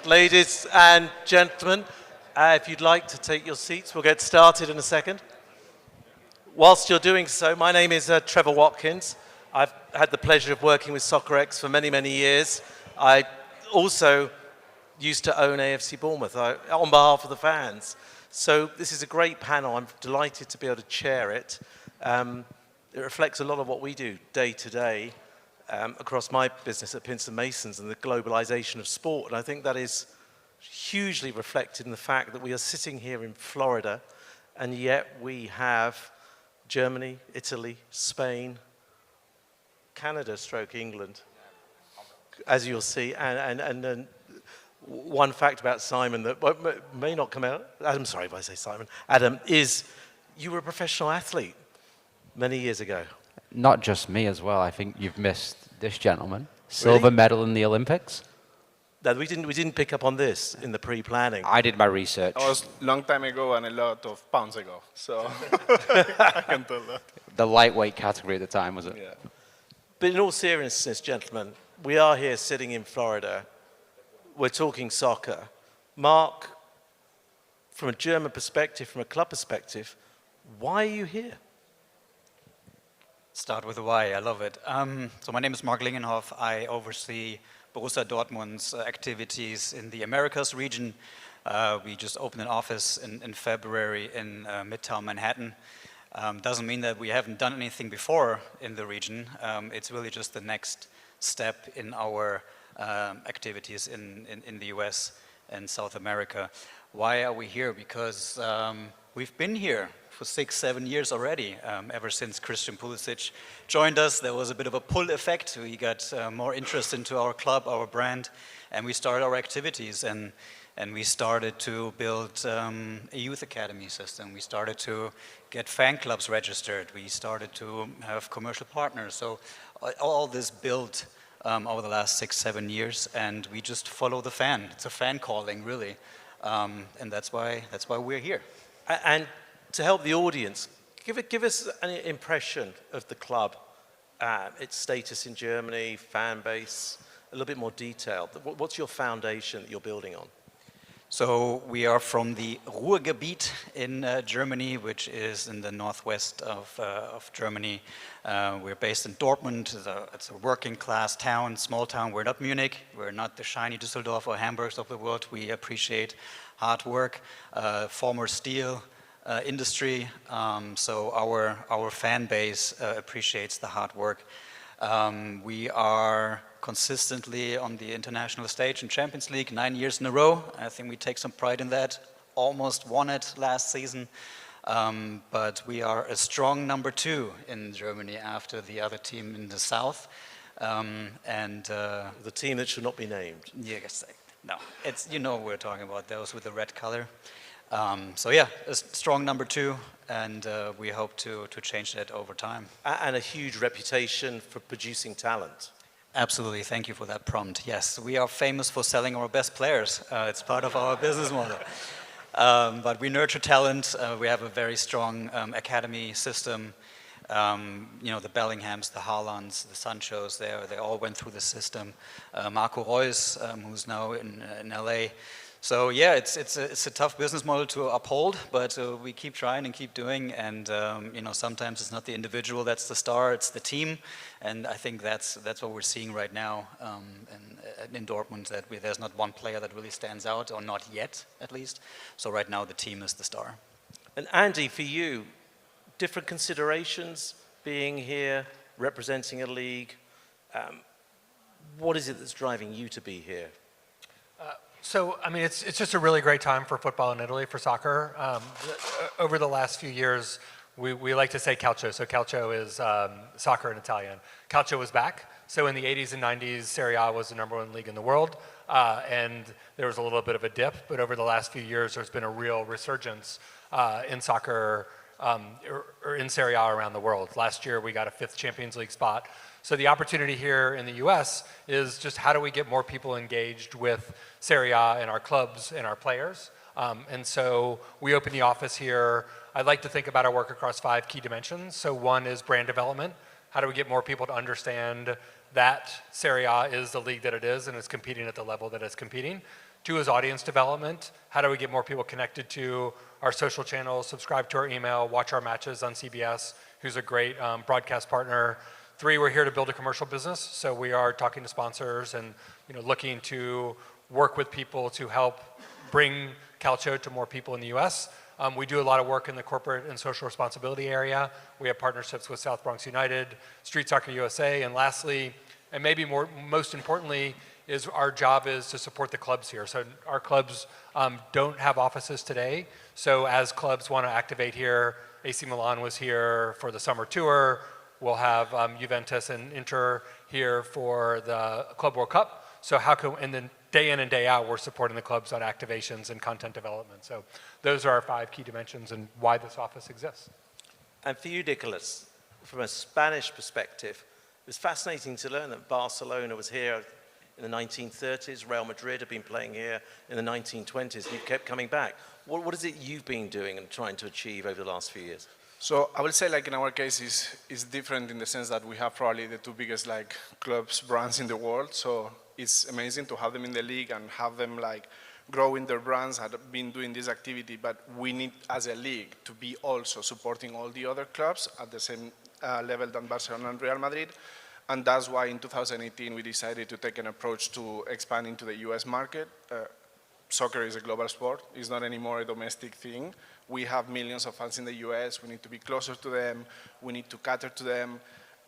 Ladies and gentlemen, if you'd like to take your seats, we'll get started in a second. Whilst you're doing so, my name is Trevor Watkins. I've had the pleasure of working with SoccerX for many, many years. I also used to own AFC Bournemouth on behalf of the fans. So this is a great panel. I'm delighted to be able to chair it. It reflects a lot of what we do day to day across my business at Pinson Masons and the globalization of sport. And I think that is hugely reflected in the fact that we are sitting here in Florida, and yet we have Germany, Italy, Spain, Canada stroke England, as you'll see, and one fact about Simon that may not come out, Adam, sorry if I say Simon, Adam, is you were a professional athlete many years ago. Not just me as well. I think you've missed this gentleman. Silver medal in the Olympics. No, we didn't pick up on this in the pre-planning. I did my research. That was a long time ago and a lot of pounds ago, so I can tell that. The lightweight category at the time, was it? Yeah. But in all seriousness, gentlemen, we are here sitting in Florida. We're talking soccer. Mark, from a German perspective, from a club perspective, why are you here? Start with the why, I love it. So my name is Mark Lingenhoff. I oversee Borussia Dortmund's activities in the Americas region. We just opened an office in February in Midtown Manhattan. Doesn't mean that we haven't done anything before in the region. It's really just the next step in our activities in the US and South America. Why are we here? Because we've been here for 6-7 years already. Ever since Christian Pulisic joined us, there was a bit of a pull effect. We got more interest into our club, our brand, and we started our activities. And we started to build a youth academy system. We started to get fan clubs registered. We started to have commercial partners. So all this built over the last 6-7 years, and we just follow the fan. It's a fan calling, really, and that's why we're here. And to help the audience, give us an impression of the club, its status in Germany, fan base, a little bit more detail. What's your foundation that you're building on? So we are from the Ruhrgebiet in Germany, which is in the northwest of Germany. We're based in Dortmund. It's a working class town, small town. We're not Munich. We're not the shiny Düsseldorf or Hamburgs of the world. We appreciate hard work, former steel industry. So our fan base appreciates the hard work. We are consistently on the international stage in Champions League 9 years in a row. I think we take some pride in that. Almost won it last season. But we are a strong number 2 in Germany after the other team in the south. The team that should not be named. Yes, no, it's, you know what we're talking about, those with the red color. So yeah, a strong number 2, and we hope to change that over time. And a huge reputation for producing talent. Absolutely, thank you for that prompt. Yes, we are famous for selling our best players. It's part of our business model. But we nurture talent. We have a very strong academy system. You know, the Bellinghams, the Haalands, the Sanchos, they all went through the system. Marco Reus, who's now in LA. So yeah, it's a tough business model to uphold, but we keep trying and keep doing. And you know, sometimes it's not the individual that's the star; it's the team. And I think that's what we're seeing right now in Dortmund. That there's not one player that really stands out, or not yet, at least. So right now, the team is the star. And Andy, for you, different considerations being here, representing a league. What is it that's driving you to be here? So, I mean, it's just a really great time for football in Italy, for soccer. Over the last few years, we like to say calcio. So calcio is soccer in Italian. Calcio was back. So in the 80s and 90s, Serie A was the #1 league in the world. And there was a little bit of a dip. But over the last few years, there's been a real resurgence in soccer or in Serie A around the world. Last year, we got a 5th Champions League spot. So the opportunity here in the US is just how do we get more people engaged with Serie A and our clubs and our players. And so we opened the office here. I'd like to think about our work across 5 key dimensions. So one is brand development. How do we get more people to understand that Serie A is the league that it is and is competing at the level that it's competing? Two is audience development. How do we get more people connected to our social channels, subscribe to our email, watch our matches on CBS, who's a great broadcast partner. Three, we're here to build a commercial business. So we are talking to sponsors and looking to work with people to help bring Calcio to more people in the US. We do a lot of work in the corporate and social responsibility area. We have partnerships with South Bronx United, Street Soccer USA, and lastly, and maybe most importantly, is our job is to support the clubs here. So our clubs don't have offices today. So as clubs want to activate here, AC Milan was here for the summer tour. We'll have Juventus and Inter here for the Club World Cup. So and then day in and day out, we're supporting the clubs on activations and content development. So those are our 5 key dimensions and why this office exists. And for you, Nicholas, from a Spanish perspective, it was fascinating to learn that Barcelona was here in the 1930s. Real Madrid have been playing here in the 1920s. And you've kept coming back. What is it you've been doing and trying to achieve over the last few years? So I will say, like in our case, is different in the sense that we have probably the 2 biggest clubs brands in the world. So it's amazing to have them in the league and have them growing their brands, have been doing this activity. But we need, as a league, to be also supporting all the other clubs at the same level than Barcelona and Real Madrid. And that's why in 2018 we decided to take an approach to expand into the US market. Soccer is a global sport. It's not anymore a domestic thing. We have millions of fans in the US. We need to be closer to them. We need to cater to them.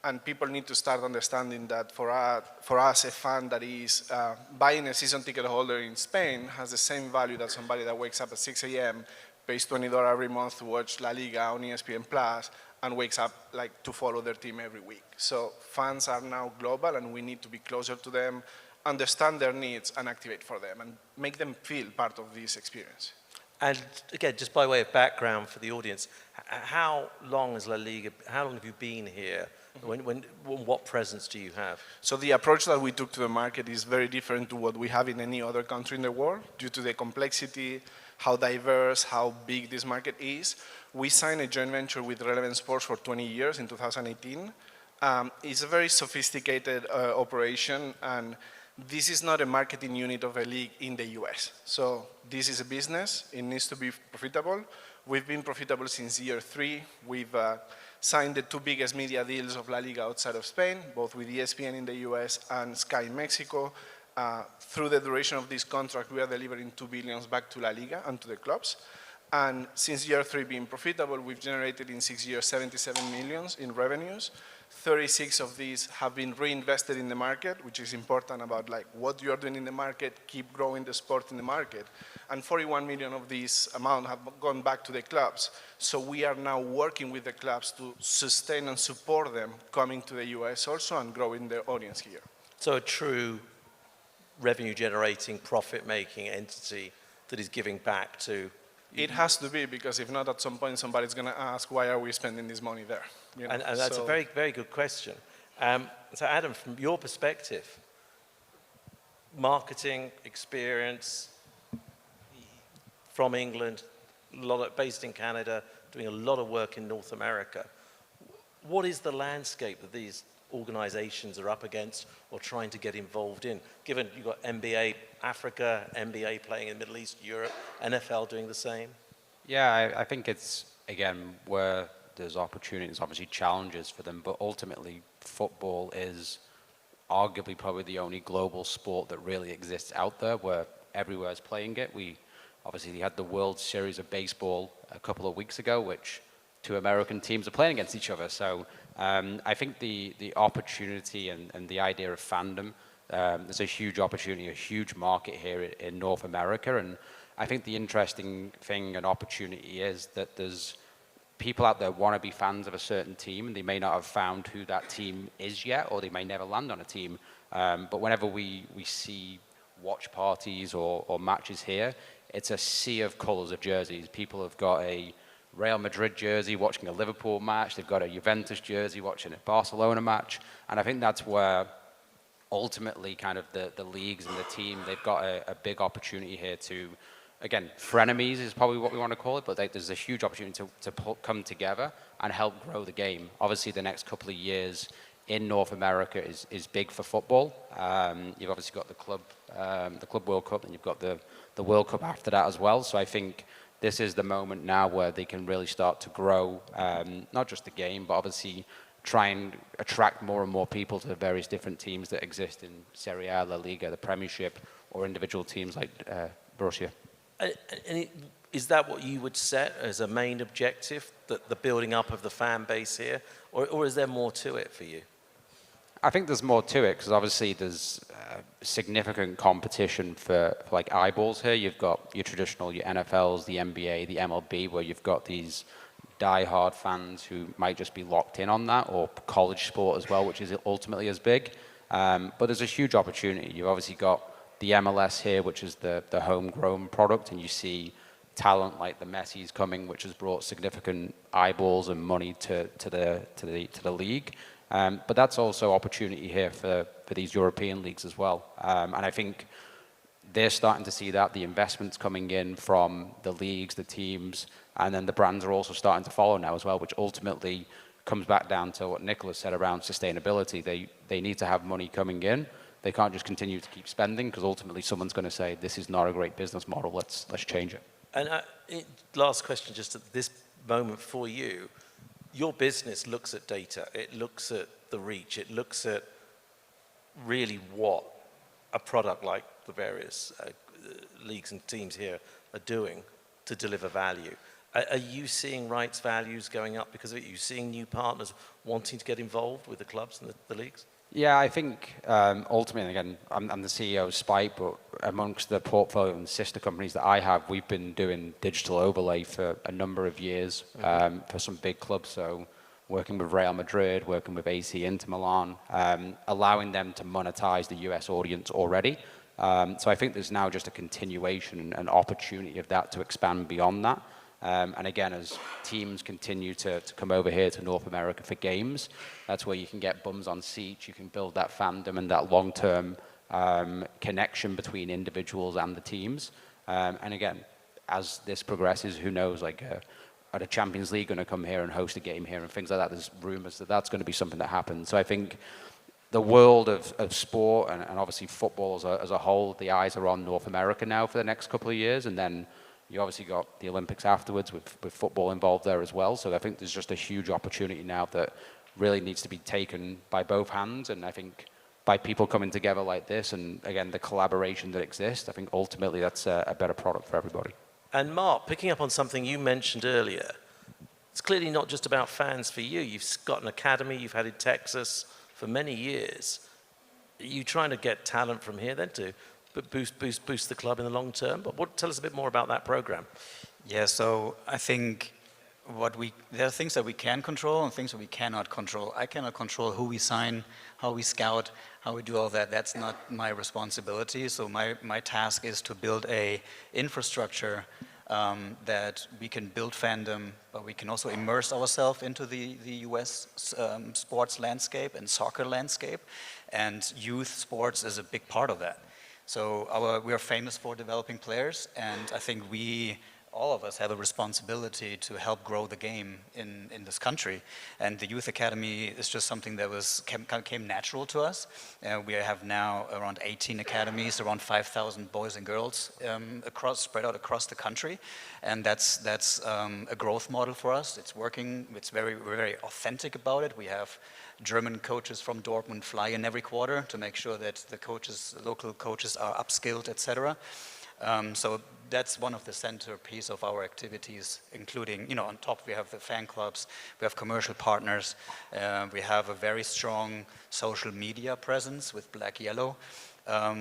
And people need to start understanding that for us, a fan that is buying a season ticket holder in Spain has the same value that somebody that wakes up at 6 a.m., pays $20 every month to watch La Liga on ESPN Plus, and wakes up to follow their team every week. So fans are now global, and we need to be closer to them, understand their needs, and activate for them, and make them feel part of this experience. And again, just by way of background for the audience, how long has La Liga, how long have you been here? What presence do you have? So the approach that we took to the market is very different to what we have in any other country in the world due to the complexity, how diverse, how big this market is. We signed a joint venture with Relevant Sports for 20 years in 2018. It's a very sophisticated operation, and this is not a marketing unit of a league in the US. So this is a business. It needs to be profitable. We've been profitable since year 3. We've signed the 2 biggest media deals of La Liga outside of Spain, both with ESPN in the US and Sky in Mexico. Through the duration of this contract, we are delivering $2 billion back to La Liga and to the clubs. And since year 3 being profitable, we've generated in 6 years 77 million in revenues. 36 of these have been reinvested in the market, which is important about what you are doing in the market, keep growing the sport in the market. And 41 million of this amount have gone back to the clubs. So we are now working with the clubs to sustain and support them coming to the US also and growing their audience here. So a true revenue generating, profit making entity that is giving back to. It has to be, because if not, at some point somebody's going to ask, why are we spending this money there? And that's a very, very good question. So Adam, from your perspective, marketing experience from England, based in Canada, doing a lot of work in North America. What is the landscape that these organizations are up against or trying to get involved in? Given you've got NBA Africa, NBA playing in the Middle East, Europe, NFL doing the same? Yeah, I think it's, again, where there's opportunities, obviously challenges for them, but ultimately football is arguably probably the only global sport that really exists out there where everywhere is playing it. We obviously had the World Series of Baseball a couple of weeks ago, which 2 American teams are playing against each other. So I think the opportunity and the idea of fandom, there's a huge opportunity, a huge market here in North America. And I think the interesting thing and opportunity is that there's people out there want to be fans of a certain team, and they may not have found who that team is yet, or they may never land on a team. But whenever we see watch parties or matches here, it's a sea of colors of jerseys. People have got a Real Madrid jersey watching a Liverpool match. They've got a Juventus jersey watching a Barcelona match. And I think that's where ultimately kind of the leagues and the team, they've got a big opportunity here to, again, frenemies is probably what we want to call it, but there's a huge opportunity to come together and help grow the game. Obviously, the next couple of years, in North America is big for football. You've obviously got the Club World Cup, and you've got the World Cup after that as well. So I think this is the moment now where they can really start to grow, not just the game, but obviously try and attract more and more people to the various different teams that exist in Serie A, La Liga, the Premiership, or individual teams like Borussia. Is that what you would set as a main objective, the building up of the fan base here, or is there more to it for you? I think there's more to it because obviously there's significant competition for like eyeballs here. You've got your traditional, your NFLs, the NBA, the MLB, where you've got these die-hard fans who might just be locked in on that, or college sport as well, which is ultimately as big. But there's a huge opportunity. You've obviously got the MLS here, which is the homegrown product, and you see talent like the Messi's coming, which has brought significant eyeballs and money to the league. But that's also opportunity here for these European leagues as well. And I think they're starting to see that, the investments coming in from the leagues, the teams, and then the brands are also starting to follow now as well, which ultimately comes back down to what Nicholas said around sustainability. They need to have money coming in. They can't just continue to keep spending because ultimately someone's going to say, this is not a great business model, let's change it. And last question, just at this moment for you, your business looks at data, it looks at the reach, it looks at really what a product like the various leagues and teams here are doing to deliver value. Are you seeing rights values going up because of it? Are you seeing new partners wanting to get involved with the clubs and the leagues? Yeah, I think ultimately, again, I'm the CEO of Spike, but amongst the portfolio and sister companies that I have, we've been doing digital overlay for a number of years for some big clubs. So working with Real Madrid, working with AC Inter Milan, allowing them to monetize the US audience already. So I think there's now just a continuation and opportunity of that to expand beyond that. And again, as teams continue to come over here to North America for games, that's where you can get bums on seats, you can build that fandom and that long-term connection between individuals and the teams. And again, as this progresses, who knows, like are the Champions League going to come here and host a game here and things like that? There's rumors that that's going to be something that happens. So I think the world of sport and obviously football as a whole, the eyes are on North America now for the next couple of years, and then you obviously got the Olympics afterwards with football involved there as well. So I think there's just a huge opportunity now that really needs to be taken by both hands. And I think by people coming together like this and, again, the collaboration that exists, I think ultimately that's a better product for everybody. And Mark, picking up on something you mentioned earlier, it's clearly not just about fans for you. You've got an academy, you've had in Texas for many years. Are you trying to get talent from here then to boost the club in the long term? But tell us a bit more about that program. Yeah, so I think there are things that we can control and things that we cannot control. I cannot control who we sign, how we scout, how we do all that. That's not my responsibility. So my task is to build a infrastructure that we can build fandom, but we can also immerse ourselves into the US sports landscape and soccer landscape. And youth sports is a big part of that. So we are famous for developing players, and I think all of us have a responsibility to help grow the game in this country. And the Youth Academy is just something that came natural to us. We have now around 18 academies, around 5,000 boys and girls spread out across the country. And that's a growth model for us. It's working. We're very authentic about it. We have German coaches from Dortmund fly in every quarter to make sure that the local coaches are upskilled, etc. So that's one of the centerpiece of our activities, including, on top we have the fan clubs, we have commercial partners, we have a very strong social media presence with Black Yellow,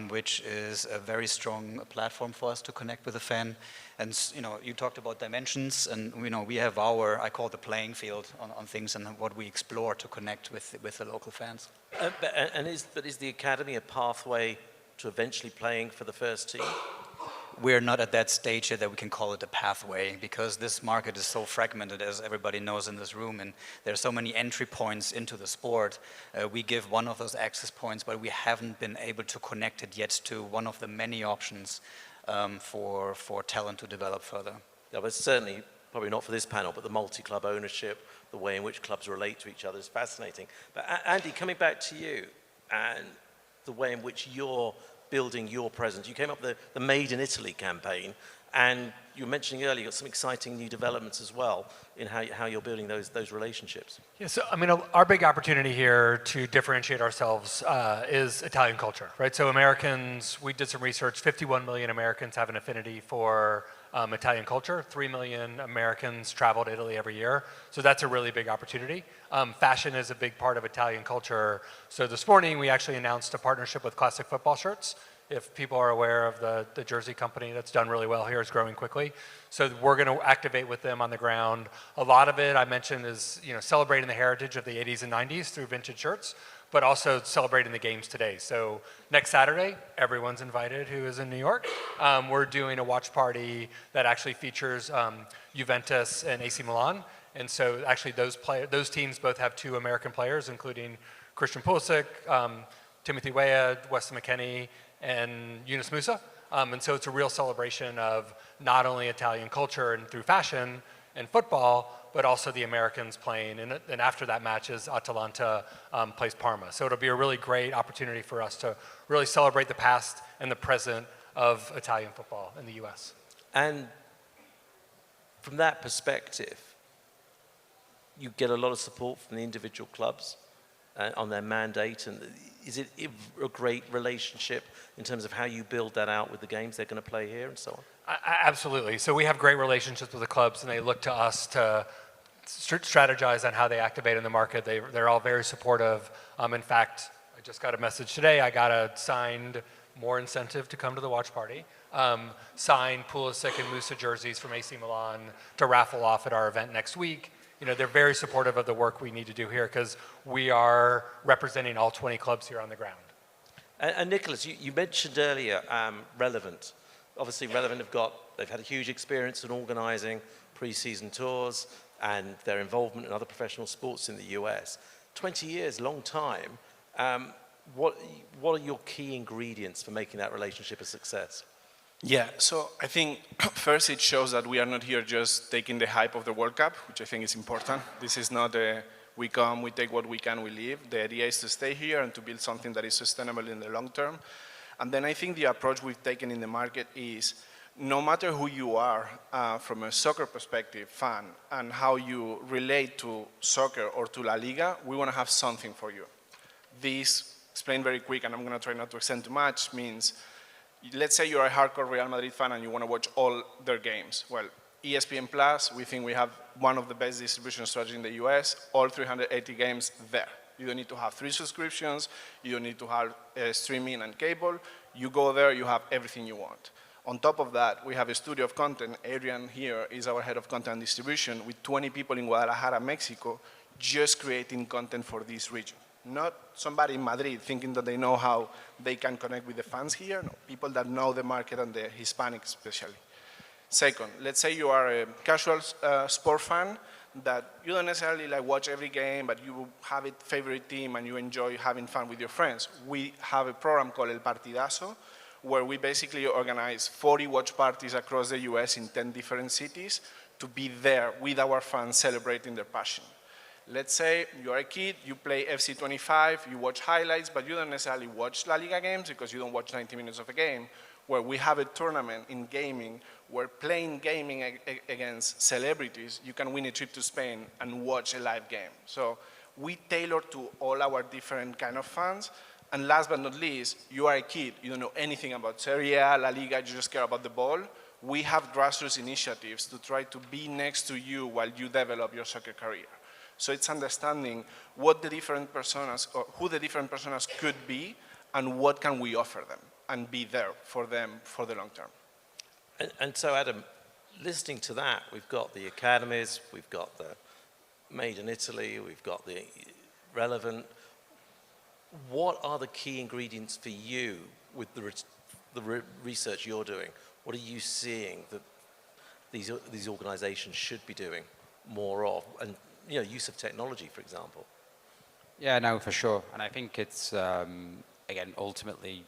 which is a very strong platform for us to connect with the fan. And you talked about dimensions, and we have I call the playing field on things and what we explore to connect with the local fans. Is the academy a pathway to eventually playing for the first team? We're not at that stage yet that we can call it a pathway, because this market is so fragmented, as everybody knows in this room, and there are so many entry points into the sport. We give one of those access points, but we haven't been able to connect it yet to one of the many options for talent to develop further. Yeah, but certainly probably not for this panel, but the multi-club ownership, the way in which clubs relate to each other is fascinating. But Andy, coming back to you and the way in which you're building your presence. You came up with the Made in Italy campaign, and you were mentioning earlier, you got some exciting new developments as well in how you're building those relationships. Yeah, so I mean, our big opportunity here to differentiate ourselves is Italian culture, right? So Americans, we did some research, 51 million Americans have an affinity for Italian culture. 3 million Americans travel to Italy every year. So that's a really big opportunity. Fashion is a big part of Italian culture. So this morning we actually announced a partnership with Classic Football Shirts. If people are aware of the jersey company that's done really well here, it's growing quickly. So we're going to activate with them on the ground. A lot of it I mentioned is celebrating the heritage of the 80s and 90s through vintage shirts, but also celebrating the games today. So next Saturday, everyone's invited who is in New York. We're doing a watch party that actually features Juventus and AC Milan. And so actually those teams both have 2 American players, including Christian Pulisic, Timothy Weah, Weston McKennie, and Yunus Musa. And so it's a real celebration of not only Italian culture and through fashion and football, but also the Americans playing. And after that match is Atalanta plays Parma. So it'll be a really great opportunity for us to really celebrate the past and the present of Italian football in the US. And from that perspective, you get a lot of support from the individual clubs on their mandate, and is it a great relationship in terms of how you build that out with the games they're going to play here and so on? Absolutely. So we have great relationships with the clubs, and they look to us to strategize on how they activate in the market. They're all very supportive. In fact, I just got a message today. I got a signed more incentive to come to the watch party. Signed Pulisic and Musa jerseys from AC Milan to raffle off at our event next week. They're very supportive of the work we need to do here because we are representing all 20 clubs here on the ground. And Nicholas, you mentioned earlier Relevant. Obviously, Relevant they've had a huge experience in organizing pre-season tours and their involvement in other professional sports in the US. 20 years, long time. What are your key ingredients for making that relationship a success? Yeah, so I think first it shows that we are not here just taking the hype of the World Cup, which I think is important. This is not we come, we take what we can, we leave. The idea is to stay here and to build something that is sustainable in the long term. And then I think the approach we've taken in the market is no matter who you are from a soccer perspective, fan, and how you relate to soccer or to La Liga, we want to have something for you. This, explained very quick, and I'm going to try not to extend too much, means let's say you're a hardcore Real Madrid fan and you want to watch all their games. Well, ESPN Plus, we think we have one of the best distribution strategies in the US, all 380 games there. You don't need to have 3 subscriptions, you don't need to have streaming and cable. You go there, you have everything you want. On top of that, we have a studio of content. Adrian here is our head of content and distribution with 20 people in Guadalajara, Mexico, just creating content for this region. Not somebody in Madrid thinking that they know how they can connect with the fans here. No, people that know the market and the Hispanics especially. Second, let's say you are a casual sport fan that you don't necessarily watch every game, but you have a favorite team and you enjoy having fun with your friends. We have a program called El Partidazo, where we basically organize 40 watch parties across the US in 10 different cities to be there with our fans celebrating their passion. Let's say you're a kid, you play FC25, you watch highlights, but you don't necessarily watch La Liga games because you don't watch 90 minutes of a game, where we have a tournament in gaming where playing gaming against celebrities, you can win a trip to Spain and watch a live game. So we tailor to all our different kind of fans. And last but not least, you are a kid, you don't know anything about Serie A, La Liga, you just care about the ball. We have grassroots initiatives to try to be next to you while you develop your soccer career. So it's understanding what the different personas, or who the different personas could be, and what can we offer them, and be there for them for the long term. And so, Adam, listening to that, we've got the academies, we've got the Made in Italy, we've got the Relevant. What are the key ingredients for you with the research you're doing? What are you seeing that these organizations should be doing more of? And use of technology, for example. Yeah, no, for sure. And I think it's, again, ultimately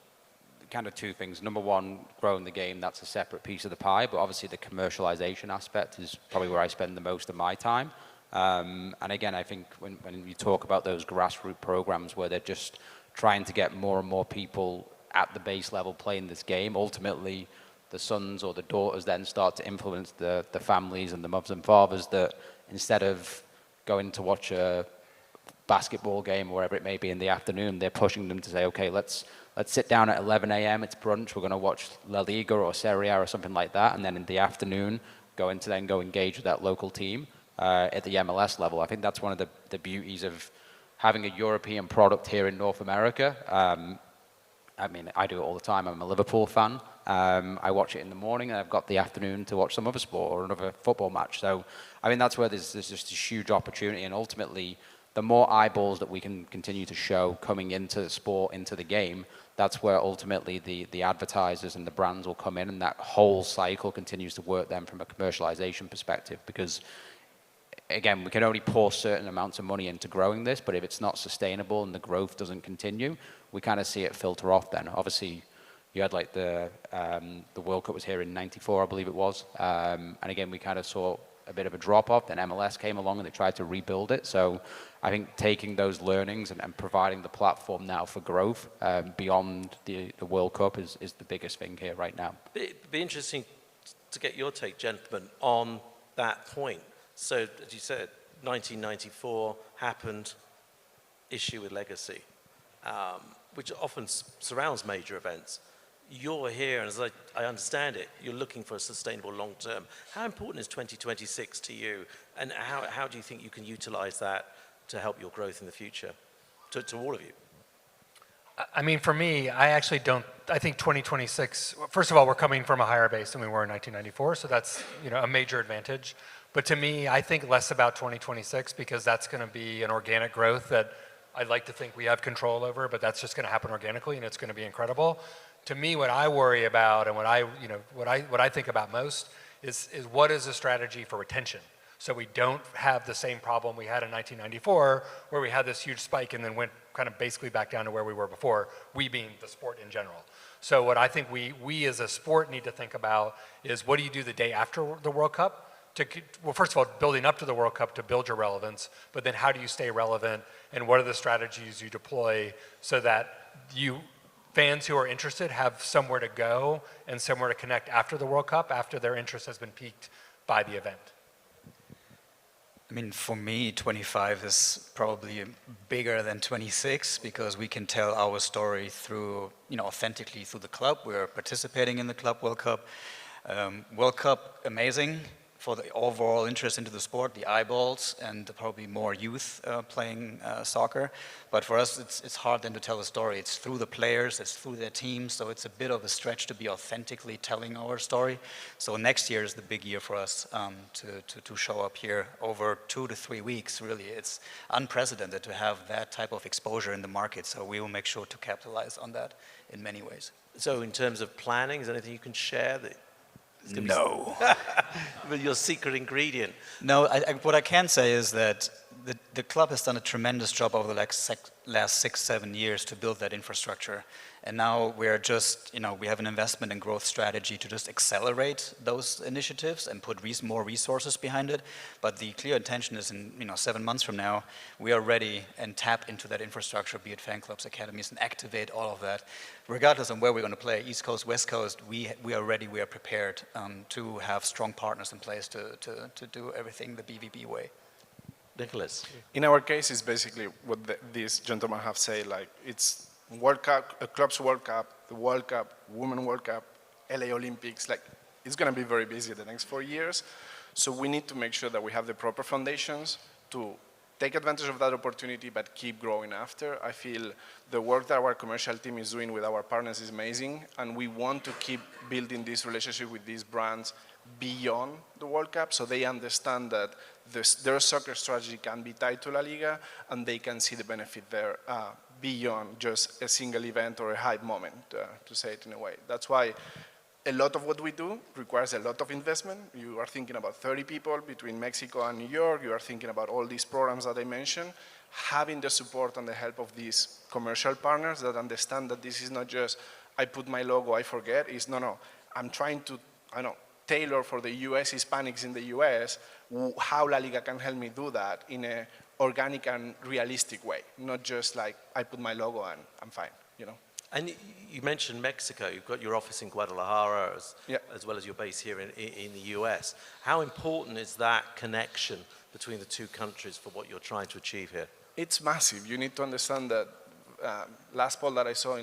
kind of two things. Number one, growing the game, that's a separate piece of the pie, but obviously the commercialization aspect is probably where I spend the most of my time. And again, I think when you talk about those grassroots programs where they're just trying to get more and more people at the base level playing this game, ultimately the sons or the daughters then start to influence the families and the mothers and fathers that instead of going to watch a basketball game or wherever it may be in the afternoon, they're pushing them to say, okay, let's sit down at 11 a.m., it's brunch, we're going to watch La Liga or Serie A or something like that, and then in the afternoon, go engage with that local team at the MLS level. I think that's one of the beauties of having a European product here in North America. I mean, I do it all the time. I'm a Liverpool fan. I watch it in the morning, and I've got the afternoon to watch some other sport or another football match. So, I mean, that's where there's just a huge opportunity, and ultimately, the more eyeballs that we can continue to show coming into the sport, into the game, that's where ultimately the advertisers and the brands will come in, and that whole cycle continues to work then from a commercialization perspective. Because, again, we can only pour certain amounts of money into growing this, but if it's not sustainable and the growth doesn't continue, we kind of see it filter off then. Obviously, you had like the World Cup was here in '94, I believe it was. And again, we kind of saw a bit of a drop off. Then MLS came along and they tried to rebuild it. So I think taking those learnings and providing the platform now for growth beyond the World Cup is the biggest thing here right now. It'd be interesting to get your take, gentlemen, on that point. So, as you said, 1994 happened, issue with legacy, which often surrounds major events. You're here, and as I understand it, you're looking for a sustainable long term. How important is 2026 to you, and how do you think you can utilize that to help your growth in the future, to all of you? I mean, for me, I think 2026, first of all, we're coming from a higher base than we were in 1994, so that's, a major advantage. But to me, I think less about 2026 because that's going to be an organic growth that I'd like to think we have control over, but that's just going to happen organically, and it's going to be incredible. To me, what I worry about and what I think about most is what is the strategy for retention? So we don't have the same problem we had in 1994, where we had this huge spike and then went kind of basically back down to where we were before, we being the sport in general. So what I think we as a sport need to think about is what do you do the day after the World Cup? Well, first of all, building up to the World Cup to build your relevance, but then how do you stay relevant, and what are the strategies you deploy so that fans who are interested have somewhere to go and somewhere to connect after the World Cup, after their interest has been piqued by the event? I mean, for me, 25 is probably bigger than 26 because we can tell our story through, authentically through the club. We're participating in the Club World Cup. World Cup, amazing for the overall interest into the sport, the eyeballs, and probably more youth playing soccer. But for us, it's hard then to tell a story. It's through the players, it's through their teams, so it's a bit of a stretch to be authentically telling our story. So next year is the big year for us to show up here over 2 to 3 weeks, really. It's unprecedented to have that type of exposure in the market, so we will make sure to capitalize on that in many ways. So in terms of planning, is there anything you can share that? No. With your secret ingredient. No, what I can say is that the club has done a tremendous job over the last 6-7 years to build that infrastructure. And now we're just, we have an investment and growth strategy to just accelerate those initiatives and put more resources behind it. But the clear intention is in 7 months from now, we are ready and tap into that infrastructure, be it fan clubs, academies, and activate all of that. Regardless of where we're going to play, East Coast, West Coast, we are ready, we are prepared to have strong partners in place to do everything the BVB way. Nicholas. In our case, it's basically what these gentlemen have said, like it's World Cup, Clubs World Cup, the World Cup, Women World Cup, LA Olympics, like it's going to be very busy the next 4 years. So we need to make sure that we have the proper foundations to take advantage of that opportunity, but keep growing after. I feel the work that our commercial team is doing with our partners is amazing, and we want to keep building this relationship with these brands beyond the World Cup, so they understand that their soccer strategy can be tied to La Liga, and they can see the benefit there beyond just a single event or a hype moment, to say it in a way. That's why a lot of what we do requires a lot of investment. You are thinking about 30 people between Mexico and New York. You are thinking about all these programs that I mentioned. Having the support and the help of these commercial partners that understand that this is not just I put my logo, I forget, is no, I'm trying to, tailor for the US Hispanics in the US, how La Liga can help me do that in a organic and realistic way, not just like I put my logo and I'm fine, And you mentioned Mexico. You've got your office in Guadalajara Yeah. as well as your base here in the US. How important is that connection between the two countries for what you're trying to achieve here? It's massive. You need to understand that last poll that I saw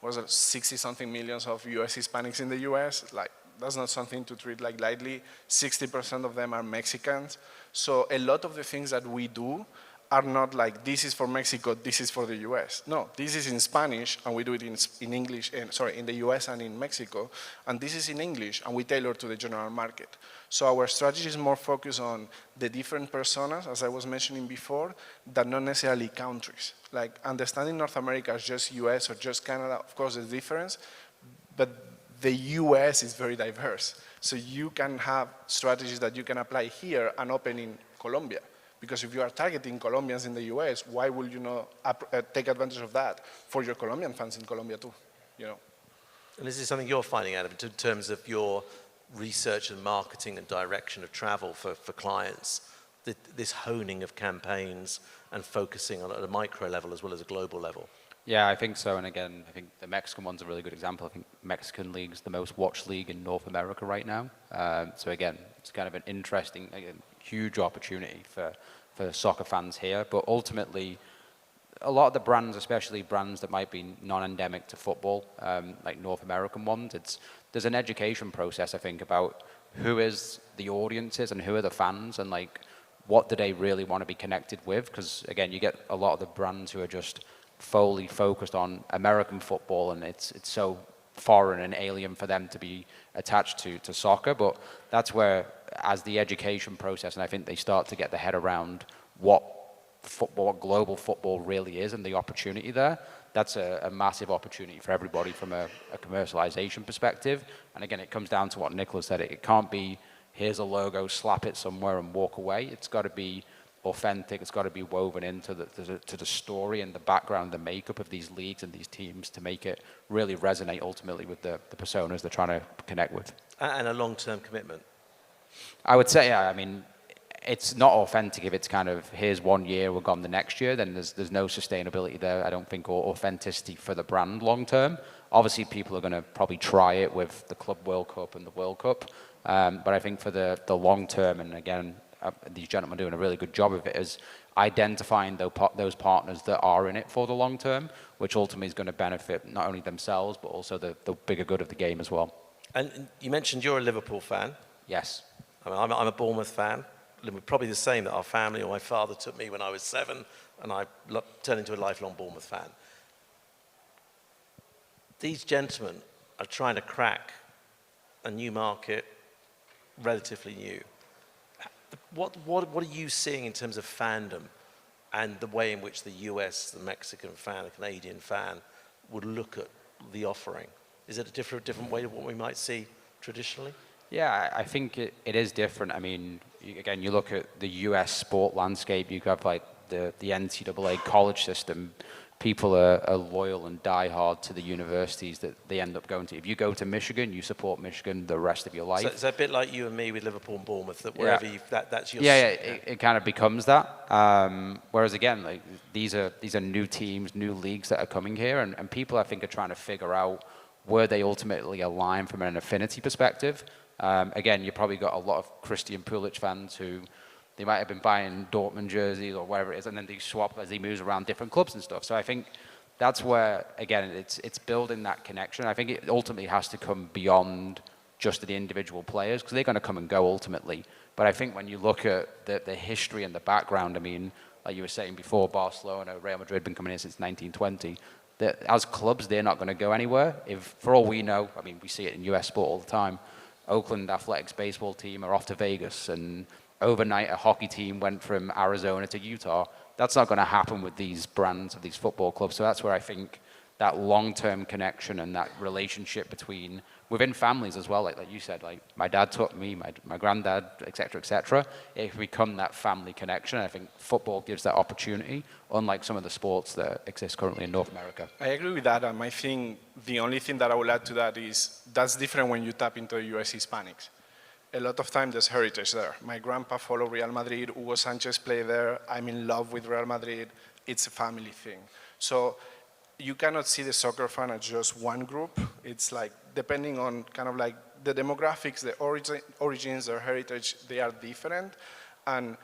was 60-something millions of US Hispanics in the US. Like, that's not something to treat like lightly. 60% of them are Mexicans. So a lot of the things that we do are not like, this is for Mexico, this is for the US. No, this is in Spanish, and we do it in English, in the US and in Mexico, and this is in English, and we tailor to the general market. So our strategy is more focused on the different personas, as I was mentioning before, than not necessarily countries. Like, understanding North America as just US or just Canada, of course there's difference, but the US is very diverse. So you can have strategies that you can apply here and open in Colombia. Because if you are targeting Colombians in the US, why would you not take advantage of that for your Colombian fans in Colombia too? And this is something you're finding out in terms of your research and marketing and direction of travel for clients, this honing of campaigns and focusing on at a micro level as well as a global level. Yeah, I think so. And again, I think the Mexican one's a really good example. I think Mexican League's the most watched league in North America right now. So again, it's kind of an interesting, again, huge opportunity for soccer fans here. But ultimately, a lot of the brands, especially brands that might be non-endemic to football, like North American ones, there's an education process, I think, about who is the audiences and who are the fans and like what do they really want to be connected with. Because again, you get a lot of the brands who are just fully focused on American football, and it's so foreign and alien for them to be attached to soccer. But that's where, as the education process, and I think they start to get their head around what global football really is and the opportunity there, that's a massive opportunity for everybody from a commercialization perspective. And again, it comes down to what Nicholas said. It can't be, here's a logo, slap it somewhere and walk away. It's got to be authentic. It's got to be woven into the story and the background, the makeup of these leagues and these teams to make it really resonate ultimately with the personas they're trying to connect with. And a long-term commitment. I would say, yeah, I mean, it's not authentic if it's kind of, here's 1 year, we're gone the next year, then there's no sustainability there, I don't think, or authenticity for the brand long term. Obviously, people are going to probably try it with the Club World Cup and the World Cup. But I think for the long term, and again, these gentlemen are doing a really good job of it, is identifying those partners that are in it for the long term, which ultimately is going to benefit not only themselves, but also the bigger good of the game as well. And you mentioned you're a Liverpool fan. Yes. I mean, I'm a Bournemouth fan. Probably the same that our family or my father took me when I was 7, and I turned into a lifelong Bournemouth fan. These gentlemen are trying to crack a new market, relatively new. What are you seeing in terms of fandom and the way in which the US, the Mexican fan, the Canadian fan would look at the offering? Is it a different way to what we might see traditionally? Yeah, I think it is different. I mean, again, you look at the US sport landscape, you have like the NCAA college system. People are loyal and die hard to the universities that they end up going to. If you go to Michigan, you support Michigan the rest of your life. So it's a bit like you and me with Liverpool and Bournemouth, that wherever that's your... Yeah, it kind of becomes that. Whereas again, like these are new teams, new leagues that are coming here, and people I think are trying to figure out where they ultimately align from an affinity perspective. Again, you probably got a lot of Christian Pulisic fans who they might have been buying Dortmund jerseys or whatever it is, and then they swap as he moves around different clubs and stuff. So I think that's where, again, it's building that connection. I think it ultimately has to come beyond just the individual players, because they're going to come and go ultimately. But I think when you look at the history and the background, I mean, like you were saying before, Barcelona, Real Madrid have been coming in since 1920. That as clubs, they're not going to go anywhere. If, for all we know, I mean, we see it in US sport all the time, Oakland Athletics baseball team are off to Vegas, and overnight a hockey team went from Arizona to Utah. That's not going to happen with these brands of these football clubs. So that's where I think that long-term connection and that relationship between within families as well, like you said, like my dad taught me, my granddad, et cetera, it become that family connection. I think football gives that opportunity, unlike some of the sports that exist currently in North America. I agree with that, and I think the only thing that I will add to that is that's different when you tap into US Hispanics. A lot of time there's heritage there. My grandpa followed Real Madrid, Hugo Sanchez played there, I'm in love with Real Madrid, it's a family thing. So you cannot see the soccer fan as just one group. It's like, depending on kind of like the demographics, the origins, their heritage, they are different. And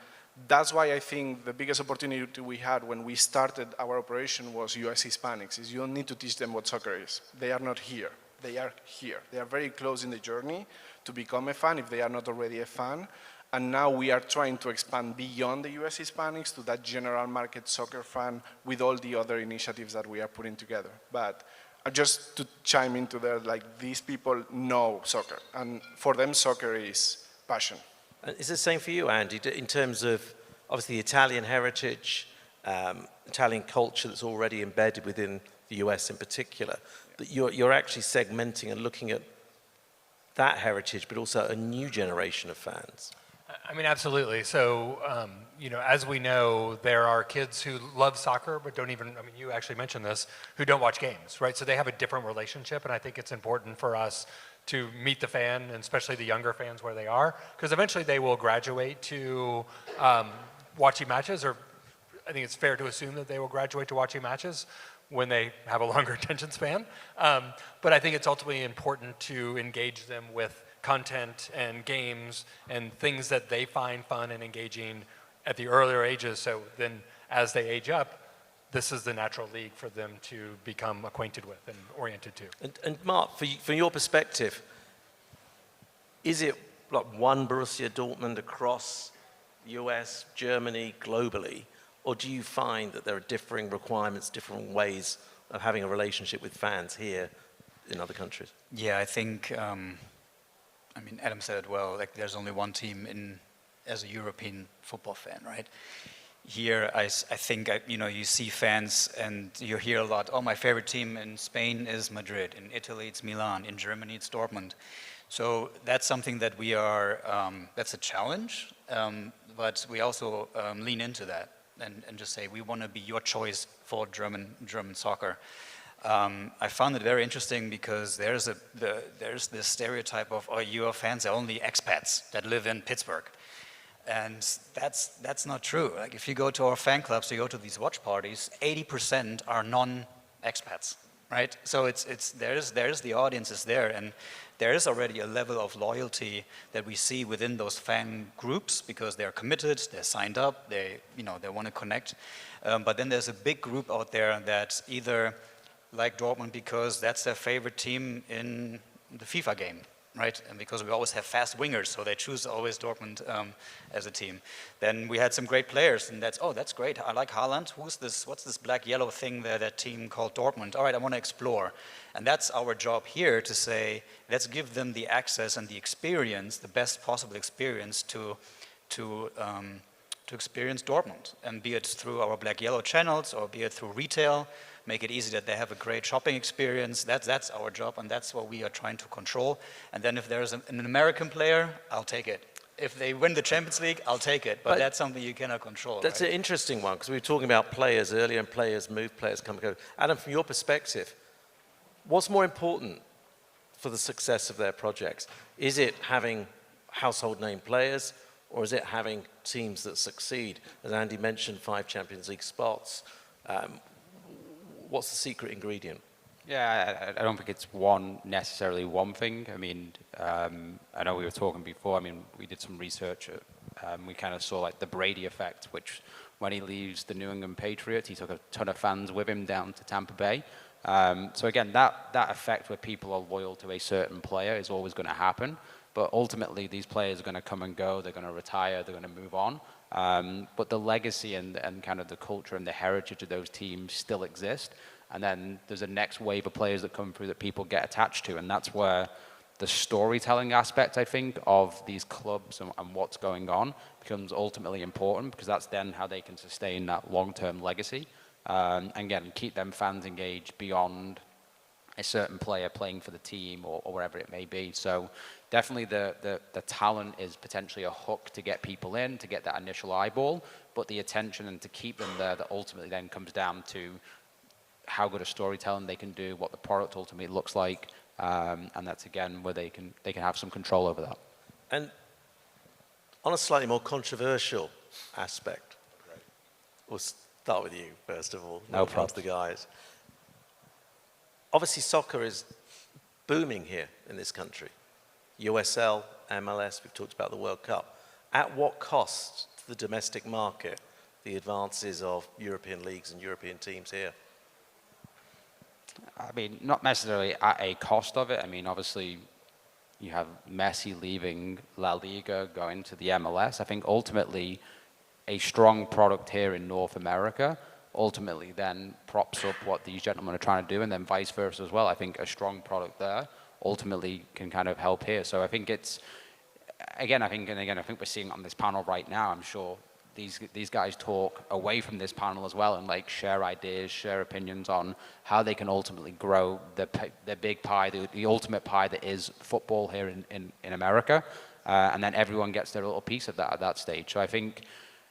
that's why I think the biggest opportunity we had when we started our operation was US Hispanics, is you don't need to teach them what soccer is. They are not here, they are here. They are very close in the journey to become a fan if they are not already a fan. And now we are trying to expand beyond the US Hispanics to that general market soccer fan with all the other initiatives that we are putting together. But just to chime into there, like these people know soccer, and for them soccer is passion. Is the same for you, Andy, in terms of obviously the Italian heritage, Italian culture that's already embedded within the US in particular, that you're actually segmenting and looking at that heritage, but also a new generation of fans? I mean, absolutely. So, you know, as we know, there are kids who love soccer, but don't even, I mean, you actually mentioned this, who don't watch games, right? So they have a different relationship, and I think it's important for us to meet the fan, and especially the younger fans where they are, because eventually they will graduate to watching matches, or I think it's fair to assume that they will graduate to watching matches when they have a longer attention span. But I think it's ultimately important to engage them with content and games and things that they find fun and engaging at the earlier ages, so then as they age up, this is the natural league for them to become acquainted with and oriented to. And Mark, from your perspective, is it like one Borussia Dortmund across US, Germany, globally, or do you find that there are differing requirements, different ways of having a relationship with fans here in other countries? Yeah, I think, I mean, Adam said it well, like there's only one team as a European football fan, right? Here, I think, you know, you see fans and you hear a lot, oh, my favorite team in Spain is Madrid, in Italy it's Milan, in Germany it's Dortmund. So that's something that we are, that's a challenge, but we also lean into that and just say, we want to be your choice for German soccer. I found it very interesting because there's this stereotype of, oh, your fans are only expats that live in Pittsburgh. And that's not true. Like if you go to our fan clubs, you go to these watch parties, 80% are non-expats, right? So there's the audience is there, and there is already a level of loyalty that we see within those fan groups because they're committed, they're signed up, they want to connect. But then there's a big group out there that either like Dortmund because that's their favorite team in the FIFA game, right? And because we always have fast wingers, so they choose always Dortmund as a team. Then we had some great players, and that's great. I like Haaland. What's this black-yellow thing there, that team called Dortmund? All right, I want to explore. And that's our job here, to say, let's give them the access and the experience, the best possible experience to experience Dortmund, and be it through our black-yellow channels or be it through retail. Make it easy that they have a great shopping experience. That's our job, and that's what we are trying to control. And then if there's an American player, I'll take it. If they win the Champions League, I'll take it. But that's something you cannot control. That's right? an interesting one, because we were talking about players earlier, and players move, players come and go. Adam, from your perspective, what's more important for the success of their projects? Is it having household name players, or is it having teams that succeed? As Andy mentioned, 5 Champions League spots. What's the secret ingredient? Yeah, I don't think it's necessarily one thing. I mean, I know we were talking before. I mean, we did some research. We kind of saw like the Brady effect, which when he leaves the New England Patriots, he took a ton of fans with him down to Tampa Bay. So again, that effect where people are loyal to a certain player is always going to happen. But ultimately, these players are going to come and go. They're going to retire. They're going to move on. But the legacy and kind of the culture and the heritage of those teams still exist. And then there's a next wave of players that come through that people get attached to. And that's where the storytelling aspect, I think, of these clubs and what's going on becomes ultimately important, because that's then how they can sustain that long-term legacy. and again, keep them fans engaged beyond a certain player playing for the team or wherever it may be. So definitely the talent is potentially a hook to get people in, to get that initial eyeball, but the attention and to keep them there, that ultimately then comes down to how good a storytelling they can do, what the product ultimately looks like, and that's again where they can have some control over that. And on a slightly more controversial aspect, we'll start with you first of all. No problem. The guys. Obviously, soccer is booming here in this country. USL, MLS, we've talked about the World Cup. At what cost to the domestic market, the advances of European leagues and European teams here? I mean, not necessarily at a cost of it. I mean, obviously, you have Messi leaving La Liga, going to the MLS. I think ultimately, a strong product here in North America ultimately then props up what these gentlemen are trying to do, and then vice versa as well. I think a strong product there ultimately can kind of help here. So I think it's, I think we're seeing on this panel right now, I'm sure these guys talk away from this panel as well and like share ideas, share opinions on how they can ultimately grow the big pie, the ultimate pie that is football here in America. And then everyone gets their little piece of that at that stage. So I think,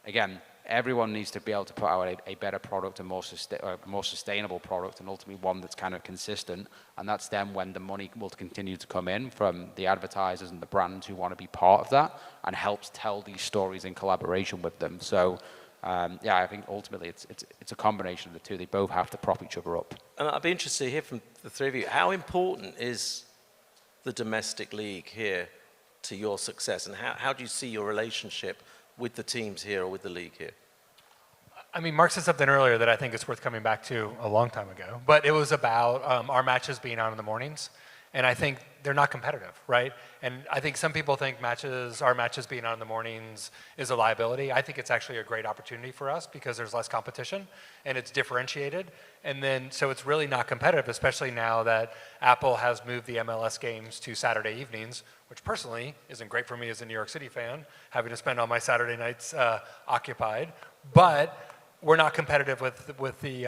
again, everyone needs to be able to put out a better product, a more sustainable product, and ultimately one that's kind of consistent. And that's then when the money will continue to come in from the advertisers and the brands who want to be part of that and helps tell these stories in collaboration with them. So, I think ultimately it's a combination of the two. They both have to prop each other up. And I'd be interested to hear from the three of you, how important is the domestic league here to your success? And how do you see your relationship with the teams here or with the league here? I mean, Mark said something earlier that I think is worth coming back to a long time ago, but it was about our matches being on in the mornings, and I think they're not competitive, right? And I think some people think our matches being on in the mornings is a liability. I think it's actually a great opportunity for us because there's less competition and it's differentiated, and then so it's really not competitive, especially now that Apple has moved the MLS games to Saturday evenings, which personally isn't great for me as a New York City fan, having to spend all my Saturday nights occupied. But we're not competitive with the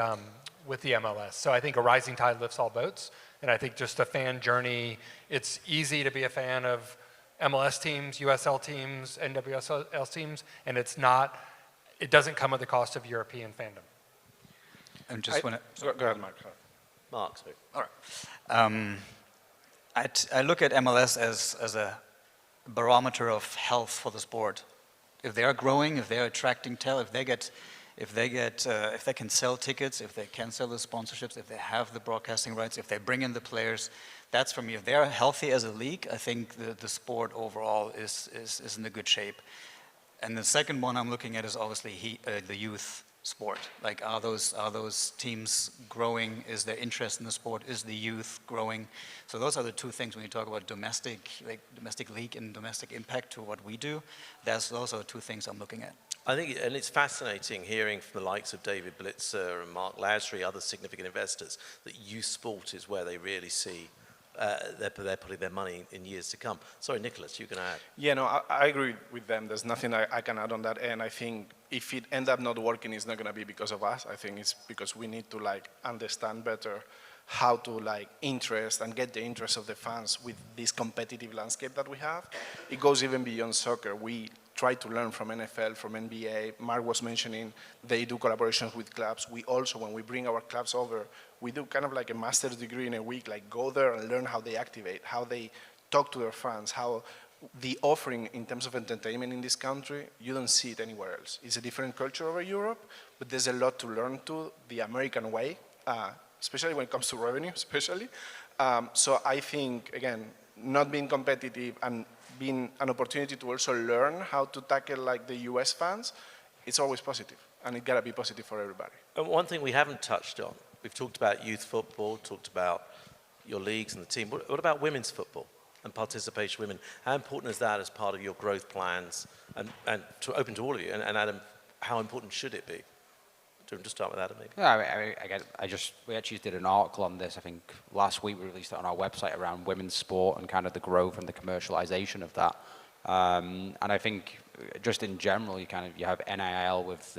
MLS. So I think a rising tide lifts all boats, and I think just a fan journey. It's easy to be a fan of MLS teams, USL teams, NWSL teams, and it doesn't come at the cost of European fandom. And just want to Go ahead, Mark. Mark, sorry. All right. I look at MLS as a barometer of health for the sport. If they are growing, if they're attracting talent, if they can sell tickets, if they can sell the sponsorships, if they have the broadcasting rights, if they bring in the players, that's for me. If they're healthy as a league, I think the sport overall is in a good shape. And the second one I'm looking at is obviously the youth sport. Like, are those teams growing? Is there interest in the sport? Is the youth growing? So those are the two things when you talk about domestic league and domestic impact to what we do. Those are the two things I'm looking at. I think, and it's fascinating hearing from the likes of David Blitzer and Mark Lasry, other significant investors, that youth sport is where they really see they're putting their money in years to come. Sorry, Nicholas, you can add. Yeah, no, I agree with them. There's nothing I can add on that. And I think if it ends up not working, it's not going to be because of us. I think it's because we need to understand better how to interest and get the interest of the fans with this competitive landscape that we have. It goes even beyond soccer. We try to learn from NFL, from NBA. Mark was mentioning they do collaborations with clubs. We also, when we bring our clubs over, we do kind of like a master's degree in a week, go there and learn how they activate, how they talk to their fans, how the offering in terms of entertainment in this country, you don't see it anywhere else. It's a different culture over Europe, but there's a lot to learn to the American way, especially when it comes to revenue, especially. So I think, again, not being competitive and being an opportunity to also learn how to tackle the US fans, it's always positive, and it gotta be positive for everybody. And one thing we haven't touched on, we've talked about youth football, talked about your leagues and the team. What about women's football and participation of women? How important is that as part of your growth plans and open to all of you? And Adam, how important should it be? Do you want to start with Adam, maybe? Yeah, we actually did an article on this. I think last week we released it on our website around women's sport and kind of the growth and the commercialization of that. And I think just in general, you have NIL with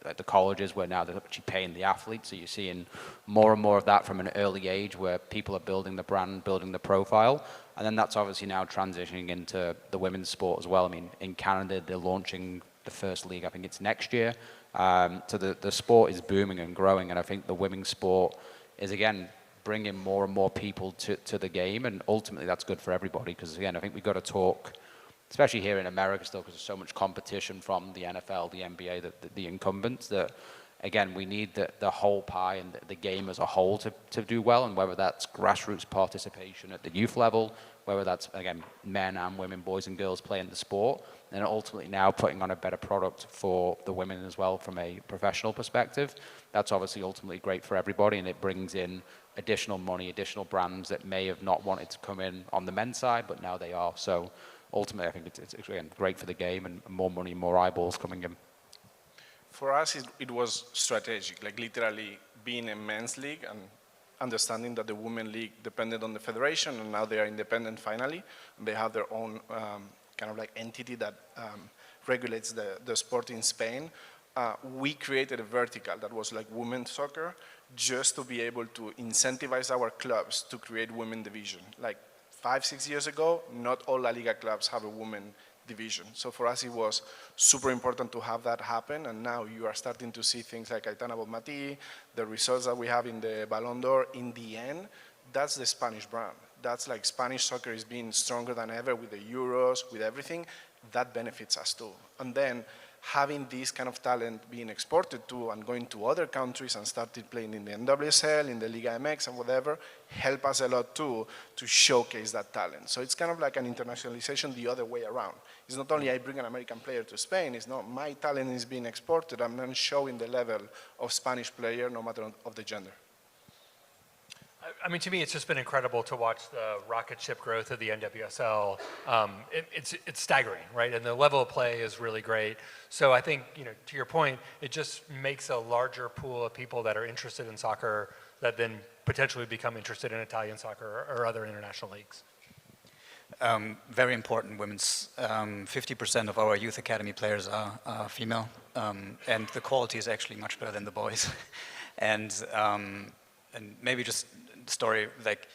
at the colleges where now they're actually paying the athletes. So you're seeing more and more of that from an early age where people are building the brand, building the profile. And then that's obviously now transitioning into the women's sport as well. I mean, in Canada, they're launching the first league, I think it's next year. So the sport is booming and growing. And I think the women's sport is, again, bringing more and more people to the game. And ultimately, that's good for everybody. Because, again, I think we've got to talk, especially here in America still, because there's so much competition from the NFL, the NBA, the incumbents, that, again, we need the whole pie and the game as a whole to do well, and whether that's grassroots participation at the youth level, whether that's, again, men and women, boys and girls playing the sport, and ultimately now putting on a better product for the women as well from a professional perspective. That's obviously ultimately great for everybody, and it brings in additional money, additional brands that may have not wanted to come in on the men's side, but now they are. So ultimately, I think it's again, great for the game, and more money, more eyeballs coming in. For us, it was strategic, like literally being a men's league and understanding that the women league depended on the federation, and now they are independent finally. They have their own kind of like entity that regulates the sport in Spain. We created a vertical that was like women's soccer, just to be able to incentivize our clubs to create women division. Like 5-6 years ago, not all La Liga clubs have a women division. So for us, it was super important to have that happen. And now you are starting to see things like Aitana Bonmatí, the results that we have in the Ballon d'Or. In the end, that's the Spanish brand. That's like Spanish soccer is being stronger than ever with the Euros, with everything. That benefits us too. And then having this kind of talent being exported to and going to other countries and started playing in the NWSL, in the Liga MX and whatever, help us a lot too to showcase that talent. So it's kind of like an internationalization the other way around. It's not only I bring an American player to Spain, it's not my talent is being exported, I'm then showing the level of Spanish player no matter of the gender. I mean, to me, it's just been incredible to watch the rocket ship growth of the NWSL. It's staggering, right? And the level of play is really great. So I think, to your point, it just makes a larger pool of people that are interested in soccer that then potentially become interested in Italian soccer or other international leagues. Very important, women's. 50% of our youth academy players are female, and the quality is actually much better than the boys. And maybe just story, like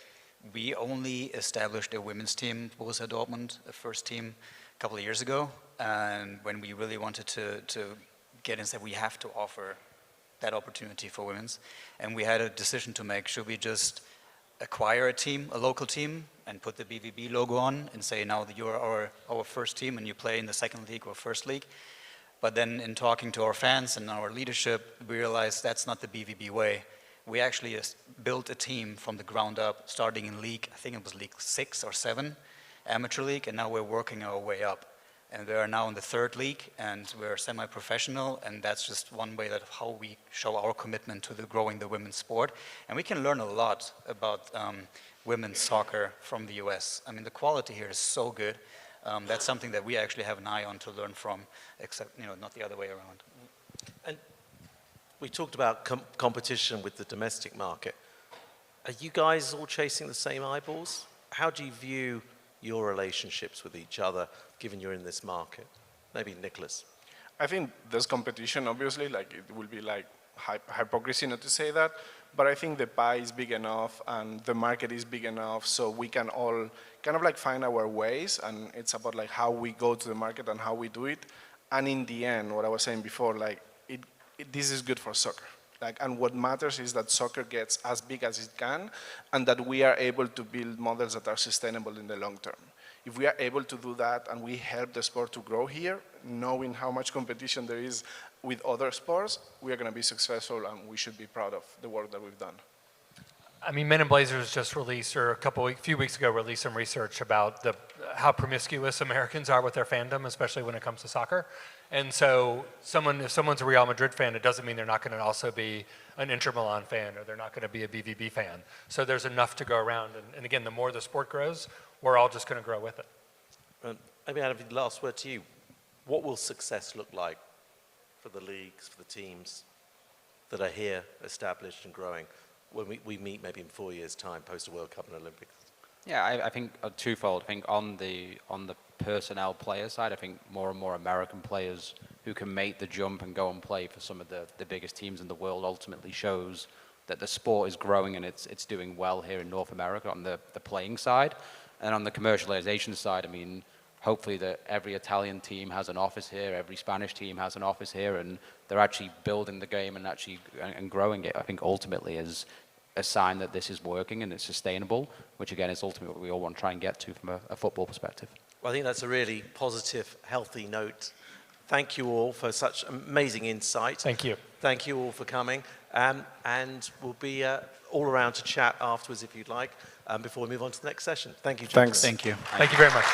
we only established a women's team, Borussia Dortmund, the first team, a couple of years ago, and when we really wanted to get in, said we have to offer that opportunity for women's, and we had a decision to make. Should we just acquire a team, a local team, and put the BVB logo on and say, now that you're our first team and you play in the second league or first league? But then in talking to our fans and our leadership, we realized that's not the BVB way. We actually built a team from the ground up, starting in league, I think it was league 6 or 7, amateur league, and now we're working our way up. And we are now in the third league, and we're semi-professional, and that's just one way that how we show our commitment to growing the women's sport. And we can learn a lot about women's soccer from the US. I mean, the quality here is so good. That's something that we actually have an eye on to learn from, except, not the other way around. And we talked about competition with the domestic market. Are you guys all chasing the same eyeballs? How do you view your relationships with each other, given you're in this market? Maybe Nicholas. I think there's competition, obviously, like it will be like hypocrisy not to say that, but I think the pie is big enough and the market is big enough so we can all kind of like find our ways, and it's about like how we go to the market and how we do it. And in the end, what I was saying before, like this is good for soccer. And what matters is that soccer gets as big as it can, and that we are able to build models that are sustainable in the long term. If we are able to do that and we help the sport to grow here, knowing how much competition there is with other sports, we are going to be successful, and we should be proud of the work that we've done. I mean, Men in Blazers just released, or a few weeks ago, released some research about how promiscuous Americans are with their fandom, especially when it comes to soccer. And so if someone's a Real Madrid fan, it doesn't mean they're not going to also be an Inter Milan fan, or they're not going to be a BVB fan. So there's enough to go around. And again, the more the sport grows, we're all just going to grow with it. Maybe Adam, last word to you. What will success look like for the leagues, for the teams that are here, established and growing, when we meet maybe in 4 years' time, post a World Cup and Olympics? Yeah, I think twofold. I think on the personnel player side, I think more and more American players who can make the jump and go and play for some of the biggest teams in the world ultimately shows that the sport is growing and it's doing well here in North America on the playing side. And on the commercialization side, I mean, hopefully that every Italian team has an office here, every Spanish team has an office here, and they're actually building the game and actually and growing it. I think ultimately is a sign that this is working and it's sustainable, which again is ultimately what we all want to try and get to from a football perspective. Well, I think that's a really positive, healthy note. Thank you all for such amazing insight. Thank you. Thank you all for coming. And we'll be all around to chat afterwards if you'd like, before we move on to the next session. Thank you, gentlemen. Thanks. Thank you. Thank you very much.